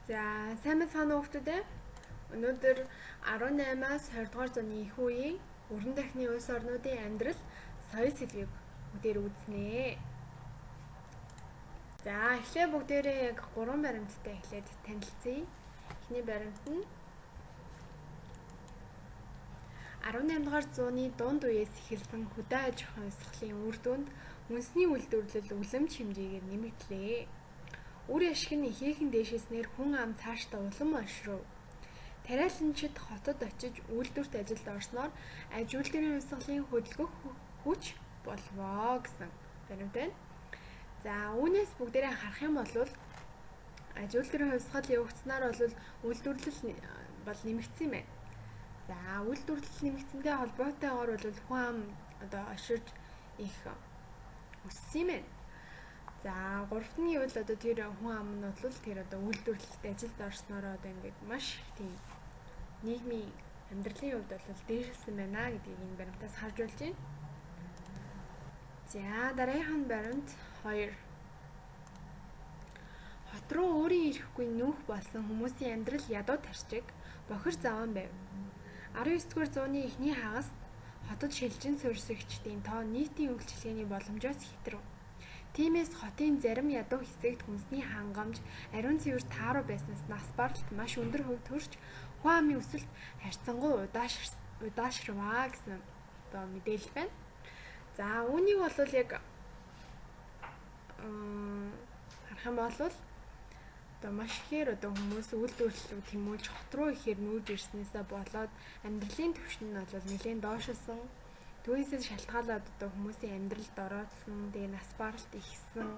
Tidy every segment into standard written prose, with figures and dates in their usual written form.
За, сайн мэцхан хүүхдүүд ээ. Өнөөдөр 18-аас 20 дугаар зууны их үеийн өргөн дахны улс орнуудын амьдрал, соёл сэдвийг бүгдээр үзнэ. За, эхлээ бүгдээрээ яг 3 баримттай эхлээд танилцъя. Эхний баримт нь 18 дугаар зууны дунд үеэс эхэлсэн хөдөө аж ахуйн ёслолын үр дүнд үндэсний үйлдвэрлэл үлэмж хэмжээгээр нэмэгдлээ. Үр ашиг нь ихээхэн дээшээснээр хүн ам цаашдаа улам олшров. Тариаланчид хотод очиж үйлдвэрт ажилд орсноор аж үйлдвэрийн хувьсгалын хөдөлгөх хүч болвоо гэсэн баримт байна. За үүнээс бүгдээрээ харах юм бол аж үйлдвэрийн хувьсгал явагдсанаар бол үйлдвэрлэл бол нэмэгдсэн юм байна. За үйлдвэрлэл нэмэгдсэнтэй холбоотойгоор бол хүн ам одоо олширч их өссөн юм байна. За гуравтны бол одоо тэр хүн ам нь бол тэр одоо үйлдвэрлэлд ажилд орсноор одоо ингээд маш их тийм нийгмийн амьдралын хувьд бол дээшилсэн байна гэдгийг энэ баримтаас харж болж байна. За дараагийн баримт 2. Хот руу өөрийн ирэхгүй нүүх болсон хүмүүсийн амьдрал ядуу тарчиг бохир заван байв. 19-р зууны эхний хагаст хотод шилжин суурьсагчдын тоо нийтийн үйлчилгээний боломжоос хэтрв. Тиймээс хотын зарим ядуу хэсэгт хүнсний хангамж, ариун цэвэр тааруу байснаас нас баралт маш өндөр хувь төрж хүн амын өсөлт харьцангуй удаашрваа гэсэн одоо мэдээлэл байна. За үүнийг бол яг харах юм бол одоо маш ихээр одоо хүмүүс үйлдвэрлэлүүд тэмүүлж хот руу ихээр нүүж ирснээсээ болоод амьдралын түвшин нь бол нэлээд доошилсон. Түүнээс шалтгаалаад одоо хүмүүсийн амьдралд ороодсон, тэгээ нас баралт ихсэн.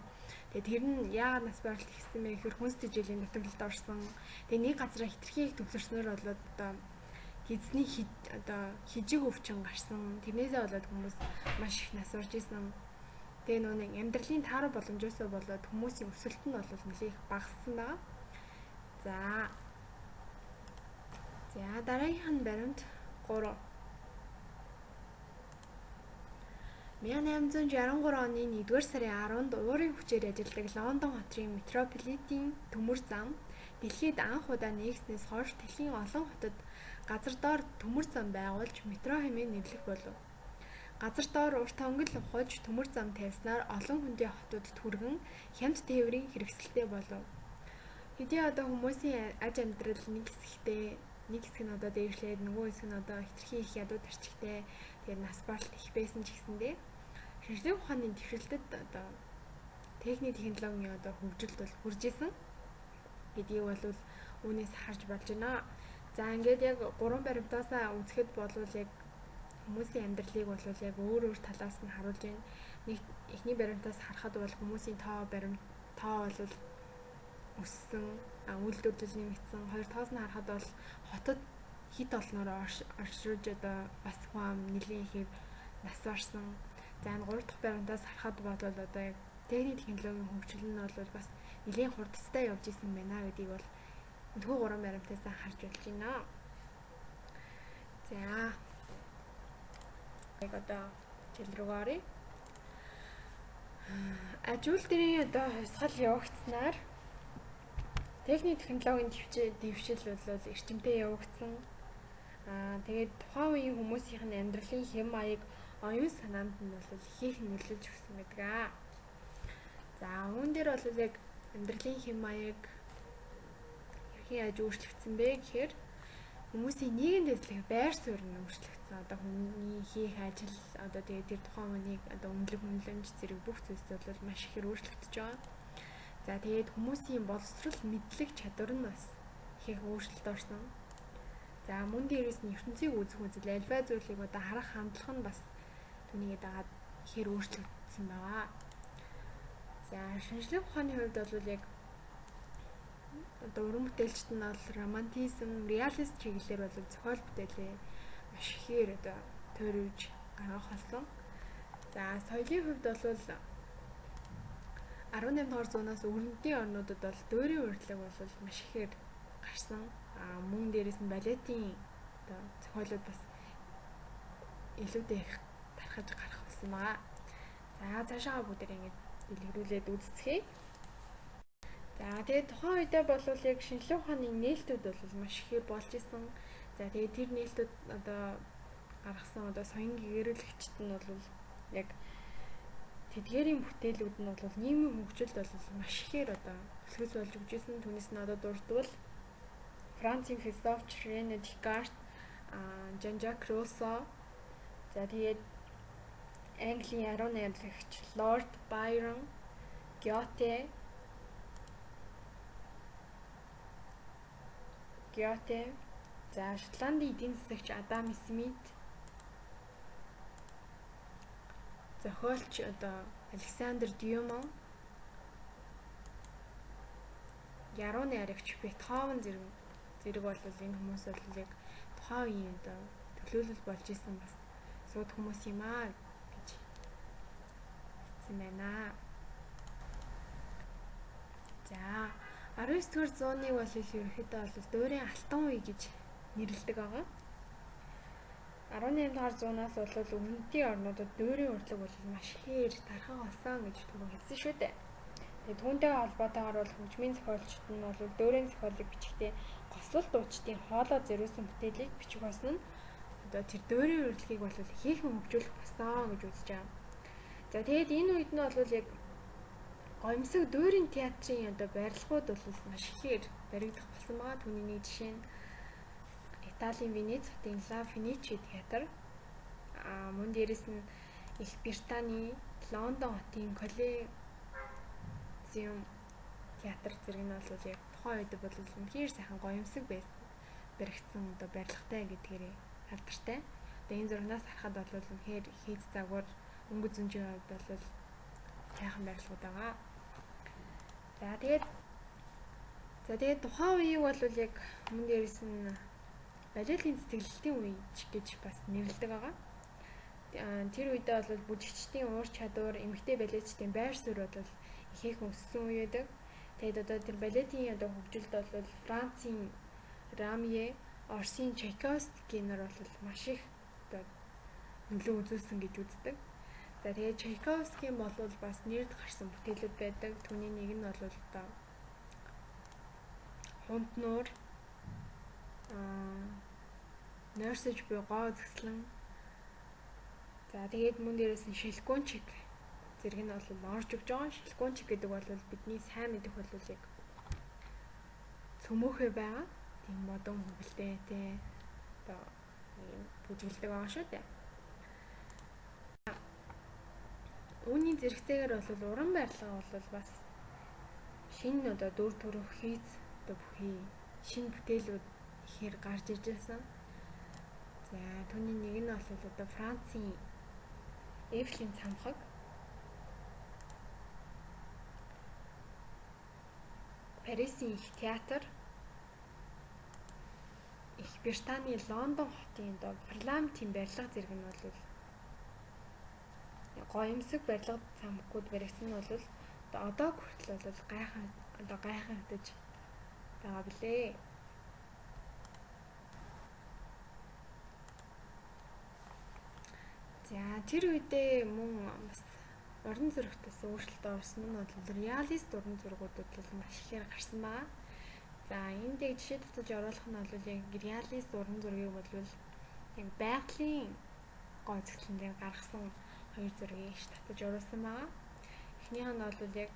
Тэгээ тэр нь яагаад нас баралт ихсэн бэ гэхээр хүнс тэжээлийн нутаглалд орсон. Тэгээ нэг газараа хитрхийг төвлөрснөөр болоод одоо эзний одоо хижиг өвчин гарсан. Тэрнээсээ болоод хүмүүс маш их нас барж исэн. Тэгээ нэг амьдралын тааруу боломжоосоо болоод хүмүүсийн өсөлт нь бол нэлээд их багассан байна. За дараагийнх нь баримт 3. 1863 оны 1-р сарын 10-нд уурын хүчээр ажилладаг Лондон хотын метрополитен төмөр зам дэлхийд анх удаа нэгснээс хойш дэлхийн олон хотод газар доор төмөр зам байгуулж метро хэмээн нэрлэх болов. Газар доор урт онгил ухаж төмөр зам тавьснаар олон хүндийн хотуудад хүргэн хямд тээврийн хэрэгсэлтэй болов. Хэдий одоо хүмүүсийн аж амьдрал нэг хэсэг нь одоо дээшлээд нөгөө хэсэг нь одоо хитрхи их ядуу тарчигтай тэгээд нас баралт их байсан ч гэсэндээ шинжлэх ухааны дэвшилтэд одоо техник технологийн одоо хөгжилд бол хүрж исэн гэдгийг бол үүнээс харж болж байна. За ингээд яг 3 баримтаас үзэхэд болвол яг хүмүүсийн амьдралыг бол яг өөр талаас нь харуулж байна. Нэг эхний баримтаас харахад бол хүмүүсийн тоо бол өссөн, үйлдвэрлэл нэмэгдсэн. Хоёр дахь нь харахад бол хотод хит олноор орширж одоо бас хүн ам нэлийн ихээр нас барсан. За энэ 3 дахь баримтаас харахад бол одоо яг техник технологийн хөгжил нь бол бас нэлийн хурдтай явж исэн байна гэдгийг бол энэхүү 3 баримтаас харж болж байна. За яг одоо жил рүү оръё. Аж үйлдвэрийн одоо хувьсгал явагдсанаар техник технологийн дэвшил бол эрчимтэй явагдсан. Тэгээд тухайн үеийн хүмүүсийн амьдралын хэм маяг оюун санаанд нь бол ихээхэн нөлөөлж өгсөн байдаг. За үүн дээр бол яг амьдралын хэм маяг хэрхэн яаж өөрчлөгдсөн бэ гэхээр хүмүүсийн нийгэм дэвшлэх байр суурь нь өөрчлөгдсөн. Одоо хүний хийх ажил одоо тэгээд тэр тухайн хүнийг одоо үнэлэмж зэрэг бүх зүйлс бол маш ихээр өөрчлөгдөж байгаа. За тэгээд хүмүүсийн боловсрол мэдлэг чадвар нь бас их өөрчлөлт орсон. За мөн дээрээс нь ертөнцийг үзэх үзэл альва зүйлийг одоо харах хандлага нь бас түүнийг дагаад ихээр өөрчлөгдсөн байгаа. За шинжлэх ухааны хувьд бол яг одоо уран бүтээлчд нь бол романтизм, реалист чиглэлээр бол зохиол бүтээлээ маш ихээр одоо тойрвж гаргах болсон. За соёлын хувьд бол 18 дугаар зуунаас өргөдлийн орнуудад бол дуурийн урилга бол маш ихээр гарсан. Мөн дээрээс нь балетийн одоо зохиолууд бас илүүтэй их тархаж гарах болсон байгаа. За цаашаа бүгд ингэ дэлгэрүүлээд үзцгээе. За тэгээд тухайн үедээ бол яг шинжлэх ухааны нээлтүүд бол маш ихээр болж исэн. За тэгээд тэр нээлтүүд одоо гаргасан одоо соён гэгэрүүлэгчд нь бол яг тэдгээрийн бүтээлүүд нь бол нийгмийн хөгжилд бол маш ихээр одоо төлөвлөс болж өгч исэн. Түүнээс нь одоо дурдвал Францын философч Рене Декарт, Жан-Жак Руссо, за тэгээд Английн 18 дахь Лорд Байрон, Гёте, за Шотландын эдийн засагч Адам Смит, зохиолч одоо Александр Дюма, яруу найрагч Бетховен зэрэг бол энэ хүмүүс бол яг тухайн үеийн одоо төлөөлөл болж исэн бас сууд хүмүүс юм аа гэж хэлсэн байна. За 19-р зууныг бол ерөнхийдөө бол дуурийн алтан үе гэж нэрлэдэг байгаа. 18-р зуунаас бол өмнөдийн орнуудад дуурийн урлаг бол маш ихээр тархан болсон гэж түрүү хэлсэн шүү дээ. Тэгээд түүнтэй холбоотойгоор бол хөгжмийн зохиолчид нь бол дуурийн зохиолыг бичихдээ гослол дуучдын хоолой зориулсан бүтээлийг бичих болсон нь одоо тэр дуурийн урлагийг бол ихээхэн хөгжүүлэх болсон гэж үзэж байгаа. За тэгээд энэ үед нь бол яг гоёмсог дуурийн театрын одоо барилгууд бол маш ихээр баригдах болсон байгаа. Түүний нэг жишээ нь Италийн Венец хотын Ла Феничи театр, мөн дээрэс нь Их Британий Лондон хотын Колизеум театр зэрэг нь бол яг тухайн үед бол үнэхээр сайхан гоёмсог баригдсан одоо барилгатай гэдгээр алдартай. Одоо энэ зурнаас харахад бол үнэхээр хийц загвар өнгө зөнжийн хувьд бол сайхан барилгууд байгаа. За тэгээд тухайн үеийг бол яг мөн дээрэс нь балетын цэцэглэлтийн үе гэж бас нэрлэдэг байгаа. Тэр үедээ бол бүжигчдийн уур чадвар, эмэгтэй балетчдын байр суурь бол ихээхэн өссөн үе байдаг. Тэгээд одоо тэр балетын одоо хөгжилд бол Францын Рамье, Оросын Чайковский нар бол маш их одоо нөлөө үзүүлсэн гэж үздэг. За тэгээд Чайковскийн бол бас нэрд гарсан бүтээлүүд байдаг. Түүний нэг нь бол одоо Хунт нуур, Нойрсож буй гоо згслэн. За тэгээд мөн дээрээс нь Шилгүнчик зэрэг нь бол орж өгж байгаа. Шилгүнчик гэдэг бол бидний сайн мэдэх бол яг цөмөөхөө байгаа. Тийм модон хөвгөлтэй тий. Одоо бүжгэлдэг байгаа шүү дээ. Үүний зэрэгцээгээр бол уран барилга бол бас шинэ одоо дүр төрх хийц одоо бүхий шинэ бүтээлүүд ихээр гарч иж байсан. За түүний нэг нь бол одоо Францын Эйфелийн цамхаг, Парисын их театр, Их Британий Лондон хотын одоо парламентын барилга зэрэг нь бол гоёмсог барилга цамхгууд баригдсан нь бол одоо хүртэл бол гайхагдаж байгаа билээ. За тэр үедээ мөн бас уран зурагт бас өөрчлөлт орсон нь бол реалист уран зургууд бол маш ихээр гарсан байна. За энд яг жишээ татаж оруулах нь бол яг реалист уран зургийг бол яг байгалийн гоо згслэндээ гаргасан хоёр зургийг татаж оруулсан байна. Эхнийх нь бол яг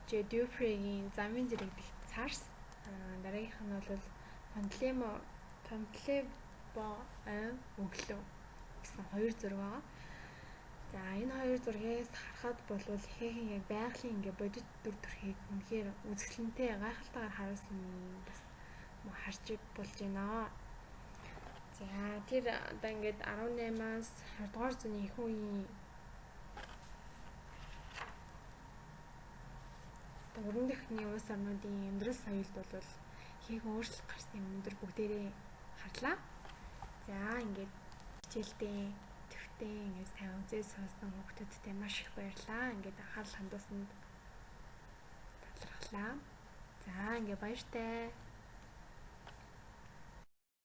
J. Dufresne-ийн замын зэрэг дэх царс, дараагийнх нь бол Памплебо өглөө гэсэн хоёр зураг байгаа. За энэ хоёр зургаас харахад бол ихээхэн яг байгалийн ингээ бодит дүр төрхийг үнэхээр үзэсгэлэнтэй гайхалтайгаар харуулсан бас харж болж байна. За тэр одоо ингээд 18-аас 20-р зууны ихэнх үеийн уран дөхний улс орнуудын амьдрал соёлд бол ихээхэн өөрчлөлт гарсан юм өндөр бүгдээрээ харлаа. За ингээд хичээлдээ төвтэй ингээд сайн үзээ сонсон хүмүүсттэй маш их баярлалаа. Ингээд анхаарал хандуулсанд талархлаа. За ингээд баяртай.